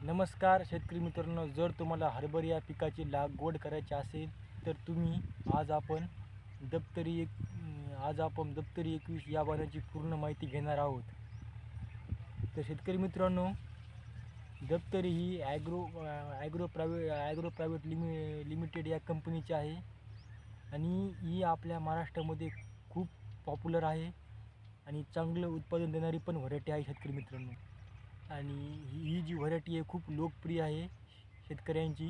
नमस्कार शेतकरी मित्रांनो, जर तुम्हाला हरभरा या पिकाची लागवड करायची असेल तर तुम्ही आज आपण दप्तरी 21 या वाहनाची पूर्ण माहिती घेणार आहोत. तर शेतकरी मित्रांनो, दप्तरी ही ॲग्रो प्रायव्हेट लिमिटेड या कंपनीची आहे आणि ही आपल्या महाराष्ट्रामध्ये खूप पॉप्युलर आहे आणि चांगलं उत्पादन देणारी पण व्हरायटी आहे शेतकरी मित्रांनो. आणि ही जी व्हरायटी आहे खूप लोकप्रिय आहे शेतकऱ्यांची.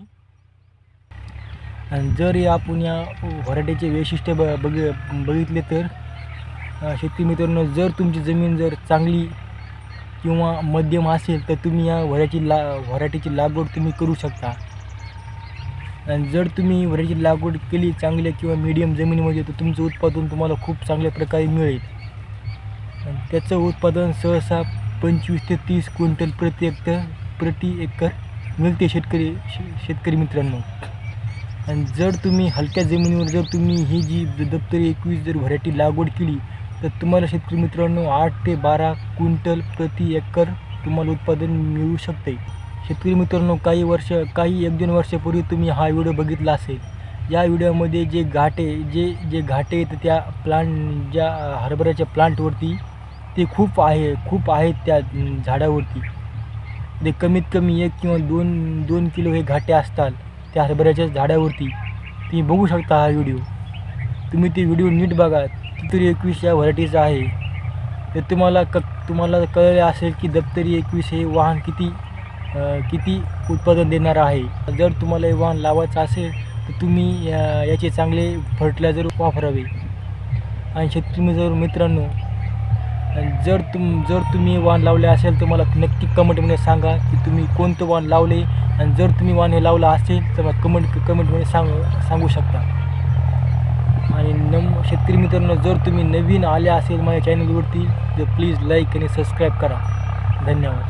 आणि जर आपण या व्हरायटीचे वैशिष्ट्य बघितले तर शेतकरी मित्रांनो, जर तुमची जमीन जर चांगली किंवा मध्यम असेल तर तुम्ही या व्हरायटीची लागवड तुम्ही करू शकता. आणि जर तुम्ही व्हरायटीची लागवड केली चांगल्या किंवा मीडियम जमिनीमध्ये तर तुमचं उत्पादन तुम्हाला खूप चांगल्या प्रकारे मिळेल. आणि त्याचं उत्पादन सहसा 25 ते 30 क्विंटल प्रति एकर मिळते शेतकरी मित्रांनो. आणि जर तुम्ही हलक्या जमिनीवर जर तुम्ही ही जी दप्तरी 21 जर व्हरायटी लागवड केली तर तुम्हाला शेतकरी मित्रांनो 8 ते 12 क्विंटल प्रति एकर तुम्हाला उत्पादन मिळू शकते. शेतकरी मित्रांनो, काही 1-2 वर्षापूर्वी तुम्ही हा व्हिडिओ बघितला असेल. या व्हिडिओमध्ये जे घाटे आहेत त्या ज्या हरभऱ्याच्या प्लांटवरती ते खूप आहेत त्या झाडावरती. ते कमीत कमी 1 किंवा 2 किलो हे घाटे असतात त्या हरभऱ्याच्या झाडावरती. तुम्ही बघू शकता हा व्हिडिओ. तुम्ही ते व्हिडिओ नीट बघा. दप्तरी 21 या व्हरायटीचा आहे. तर तुम्हाला कळले असेल की दप्तरी 21 हे वाहन किती उत्पादन देणार आहे. जर तुम्हाला हे वाहन लावायचं असेल तर तुम्ही याचे चांगले फर्टिलायझर वापरावे. आणि शेतकरी मित्रांनो, जर तुम्ही वाहन लावले असेल तर मला नक्की कमेंटमध्ये सांगा की तुम्ही कोणतं वाहन लावले. आणि जर तुम्ही वाहन हे लावलं असेल तर मला कमेंटमध्ये सांगू शकता. आणि शेतकरी मित्रांनो, जर तुम्ही नवीन आले असेल माझ्या चॅनलवरती तर प्लीज लाईक आणि सबस्क्राईब करा. धन्यवाद.